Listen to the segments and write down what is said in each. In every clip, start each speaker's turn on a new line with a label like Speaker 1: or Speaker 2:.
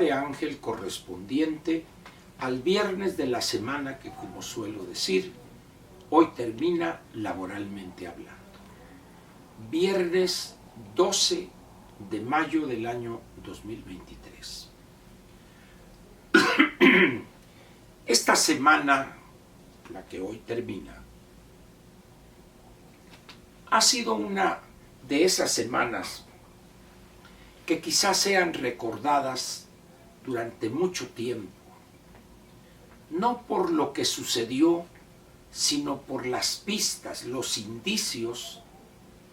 Speaker 1: de Ángel correspondiente al viernes de la semana que, como suelo decir, hoy termina laboralmente hablando. Viernes 12 de mayo del año 2023. Esta semana, la que hoy termina, ha sido una de esas semanas que quizás sean recordadas durante mucho tiempo, no por lo que sucedió, sino por las pistas, los indicios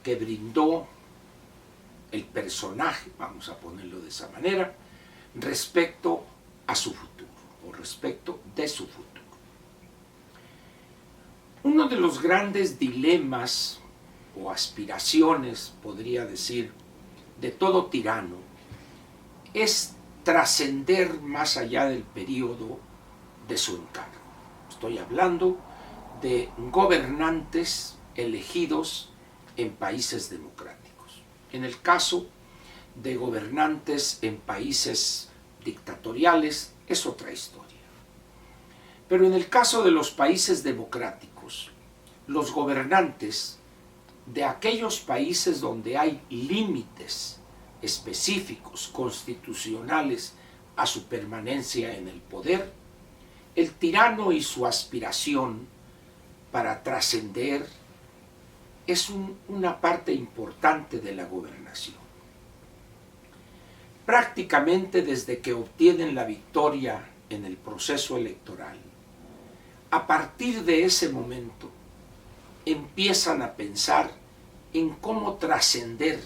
Speaker 1: que brindó el personaje, vamos a ponerlo de esa manera, respecto a su futuro, o respecto de su futuro. Uno de los grandes dilemas o aspiraciones, podría decir, de todo tirano, es trascender más allá del periodo de su encargo. Estoy hablando de gobernantes elegidos en países democráticos. En el caso de gobernantes en países dictatoriales es otra historia. Pero en el caso de los países democráticos, los gobernantes de aquellos países donde hay límites específicos, constitucionales, a su permanencia en el poder, el tirano y su aspiración para trascender es una parte importante de la gobernación. Prácticamente desde que obtienen la victoria en el proceso electoral, a partir de ese momento empiezan a pensar en cómo trascender,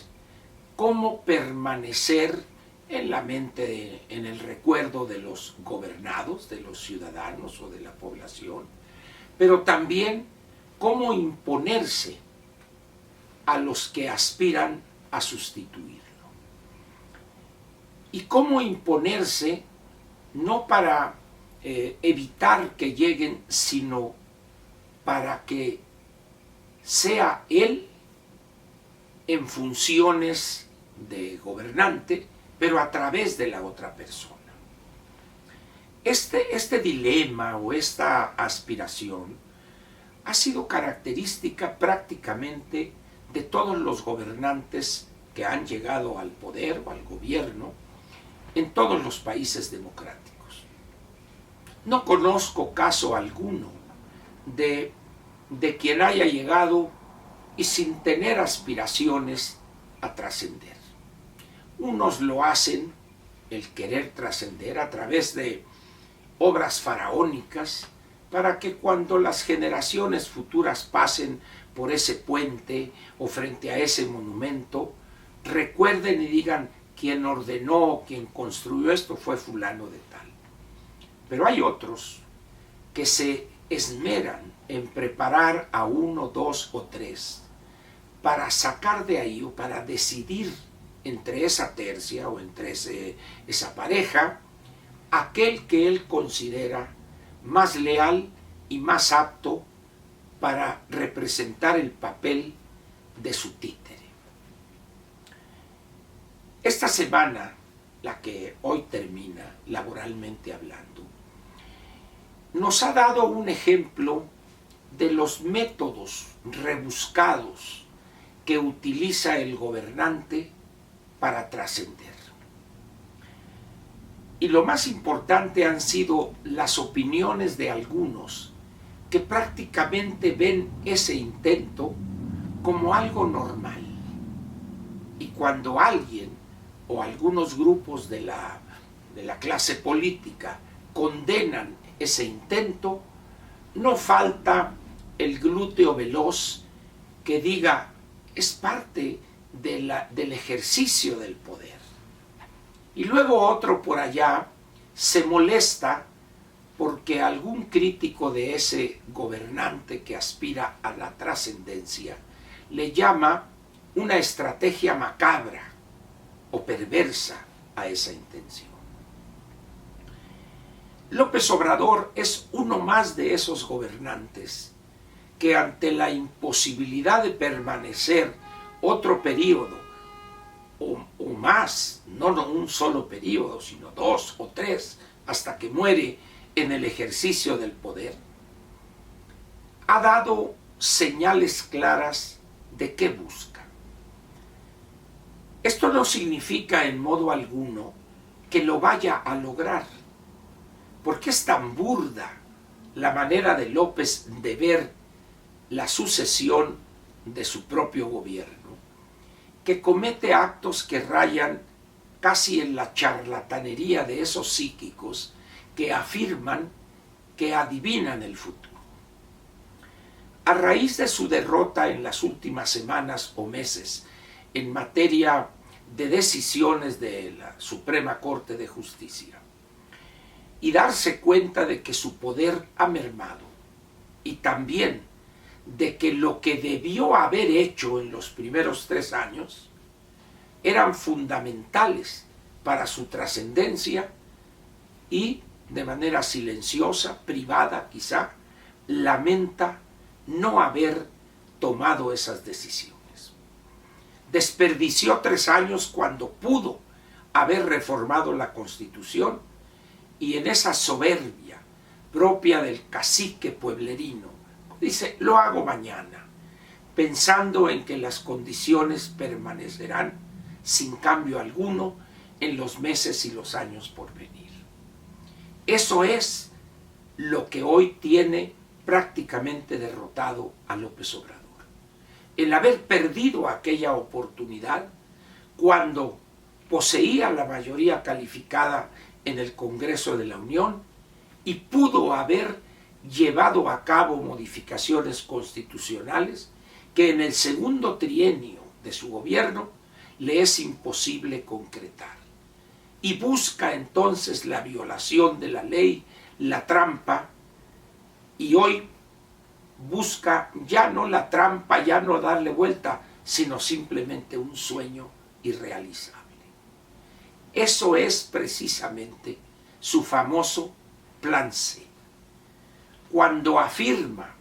Speaker 1: cómo permanecer en la mente, en el recuerdo de los gobernados, de los ciudadanos o de la población, pero también cómo imponerse a los que aspiran a sustituirlo. Y cómo imponerse no para evitar que lleguen, sino para que sea él en funciones de gobernante, pero a través de la otra persona. Este dilema o esta aspiración ha sido característica prácticamente de todos los gobernantes que han llegado al poder o al gobierno en todos los países democráticos. No conozco caso alguno de quien haya llegado y sin tener aspiraciones a trascender. Unos lo hacen, el querer trascender, a través de obras faraónicas, para que cuando las generaciones futuras pasen por ese puente o frente a ese monumento, recuerden y digan: quien ordenó, quien construyó esto fue fulano de tal. Pero hay otros que se esmeran en preparar a uno, dos o tres para sacar de ahí o para decidir entre esa tercia o entre esa pareja aquel que él considera más leal y más apto para representar el papel de su títere. Esta semana, la que hoy termina, laboralmente hablando, nos ha dado un ejemplo de los métodos rebuscados que utiliza el gobernante para trascender. Y lo más importante han sido las opiniones de algunos que prácticamente ven ese intento como algo normal. Y cuando alguien o algunos grupos de la clase política condenan ese intento, no falta el glúteo veloz que diga: es parte del ejercicio del poder. Y luego otro por allá se molesta porque algún crítico de ese gobernante que aspira a la trascendencia le llama una estrategia macabra o perversa a esa intención. López Obrador es uno más de esos gobernantes que, ante la imposibilidad de permanecer otro periodo o más, no un solo periodo, sino 2 o 3, hasta que muere en el ejercicio del poder, ha dado señales claras de qué busca. Esto no significa en modo alguno que lo vaya a lograr, porque es tan burda la manera de López de ver la sucesión de su propio gobierno, que comete actos que rayan casi en la charlatanería de esos psíquicos que afirman que adivinan el futuro. A raíz de su derrota en las últimas semanas o meses en materia de decisiones de la Suprema Corte de Justicia, y darse cuenta de que su poder ha mermado, y también de que lo que debió haber hecho en los primeros 3 años eran fundamentales para su trascendencia, y de manera silenciosa, privada quizá, lamenta no haber tomado esas decisiones. Desperdició 3 años cuando pudo haber reformado la Constitución, y en esa soberbia propia del cacique pueblerino, dice, lo hago mañana, pensando en que las condiciones permanecerán sin cambio alguno en los meses y los años por venir. Eso es lo que hoy tiene prácticamente derrotado a López Obrador. El haber perdido aquella oportunidad cuando poseía la mayoría calificada en el Congreso de la Unión y pudo haber llevado a cabo modificaciones constitucionales que en el segundo trienio de su gobierno le es imposible concretar. Y busca entonces la violación de la ley, la trampa, y hoy busca ya no la trampa, ya no darle vuelta, sino simplemente un sueño irrealizable. Eso es precisamente su famoso Plan C. Cuando afirma,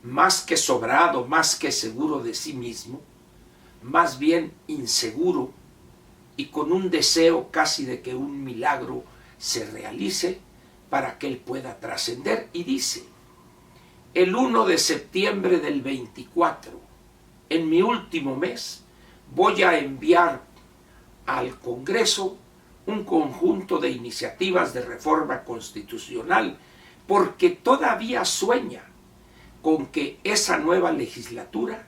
Speaker 1: más que sobrado, más que seguro de sí mismo, más bien inseguro y con un deseo casi de que un milagro se realice para que él pueda trascender, y dice, el 1 de septiembre del 24, en mi último mes, voy a enviar al Congreso un conjunto de iniciativas de reforma constitucional, porque todavía sueña con que esa nueva legislatura,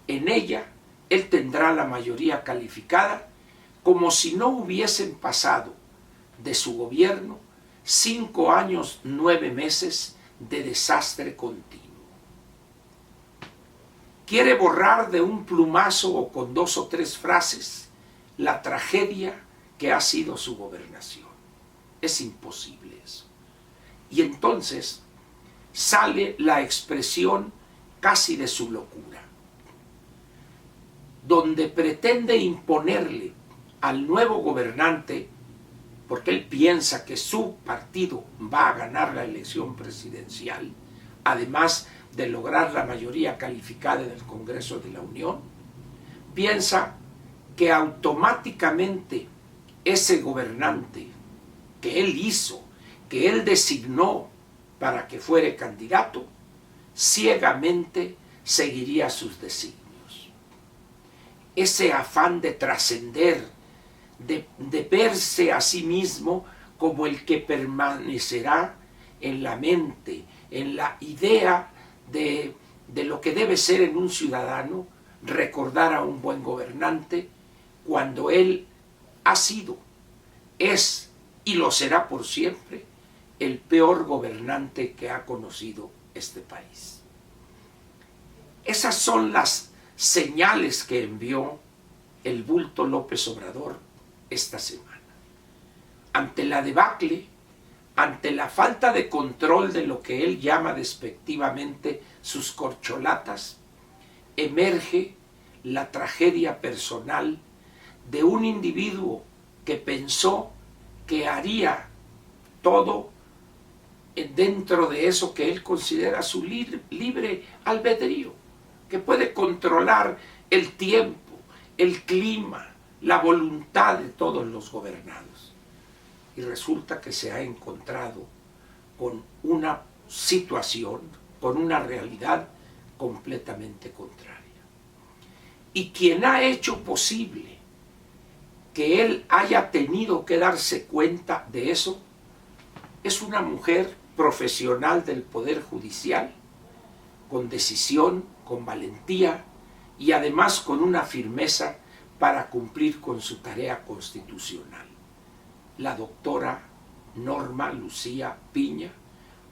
Speaker 1: en ella, él tendrá la mayoría calificada, como si no hubiesen pasado de su gobierno 5 años, 9 meses de desastre continuo. Quiere borrar de un plumazo o con 2 o 3 frases la tragedia que ha sido su gobernación. Es imposible eso. Y entonces sale la expresión casi de su locura, donde pretende imponerle al nuevo gobernante, porque él piensa que su partido va a ganar la elección presidencial, además de lograr la mayoría calificada en el Congreso de la Unión, piensa que automáticamente ese gobernante que él hizo, que él designó para que fuere candidato, ciegamente seguiría sus designios. Ese afán de trascender, de verse a sí mismo como el que permanecerá en la mente, en la idea de lo que debe ser en un ciudadano, recordar a un buen gobernante cuando él ha sido, es y lo será por siempre el peor gobernante que ha conocido este país. Esas son las señales que envió el bulto López Obrador esta semana. Ante la debacle, ante la falta de control de lo que él llama despectivamente sus corcholatas, emerge la tragedia personal de un individuo que pensó que haría todo dentro de eso que él considera su libre albedrío, que puede controlar el tiempo, el clima, la voluntad de todos los gobernados. Y resulta que se ha encontrado con una situación, con una realidad completamente contraria. Y quien ha hecho posible que él haya tenido que darse cuenta de eso es una mujer profesional del Poder Judicial, con decisión, con valentía y además con una firmeza para cumplir con su tarea constitucional. La doctora Norma Lucía Piña,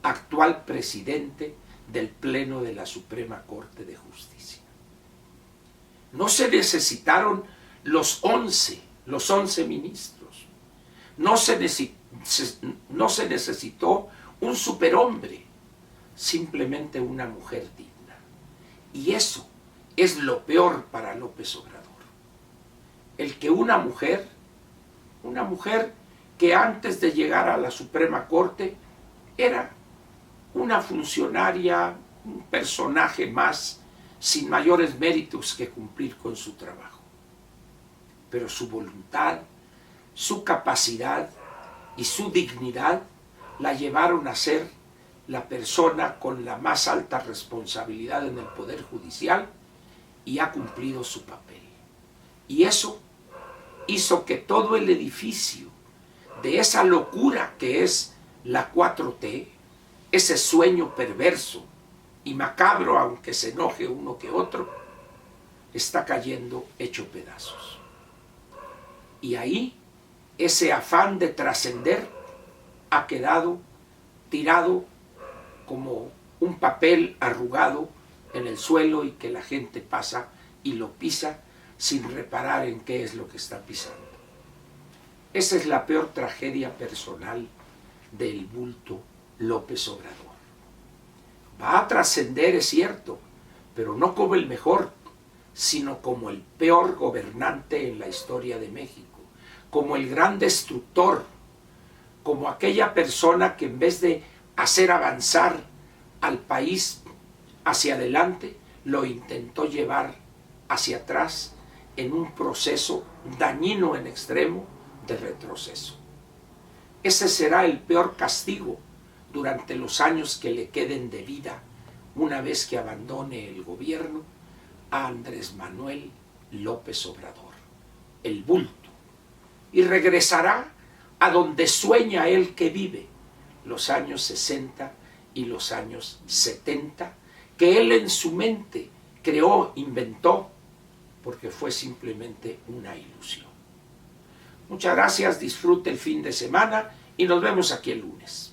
Speaker 1: actual presidente del Pleno de la Suprema Corte de Justicia. No se necesitaron los 11 ministros. No se necesitó un superhombre, simplemente una mujer digna. Y eso es lo peor para López Obrador. El que una mujer que antes de llegar a la Suprema Corte era una funcionaria, un personaje más, sin mayores méritos que cumplir con su trabajo. Pero su voluntad, su capacidad y su dignidad la llevaron a ser la persona con la más alta responsabilidad en el Poder Judicial y ha cumplido su papel. Y eso hizo que todo el edificio de esa locura que es la 4T, ese sueño perverso y macabro, aunque se enoje uno que otro, está cayendo hecho pedazos. Y ahí ese afán de trascender ha quedado tirado como un papel arrugado en el suelo y que la gente pasa y lo pisa sin reparar en qué es lo que está pisando. Esa es la peor tragedia personal del bulto López Obrador. Va a trascender, es cierto, pero no como el mejor, sino como el peor gobernante en la historia de México, como el gran destructor, como aquella persona que en vez de hacer avanzar al país hacia adelante, lo intentó llevar hacia atrás en un proceso dañino en extremo de retroceso. Ese será el peor castigo durante los años que le queden de vida una vez que abandone el gobierno a Andrés Manuel López Obrador, el bulto, y regresará a donde sueña él que vive, los años 60 y los años 70, que él en su mente creó, inventó, porque fue simplemente una ilusión. Muchas gracias, disfrute el fin de semana y nos vemos aquí el lunes.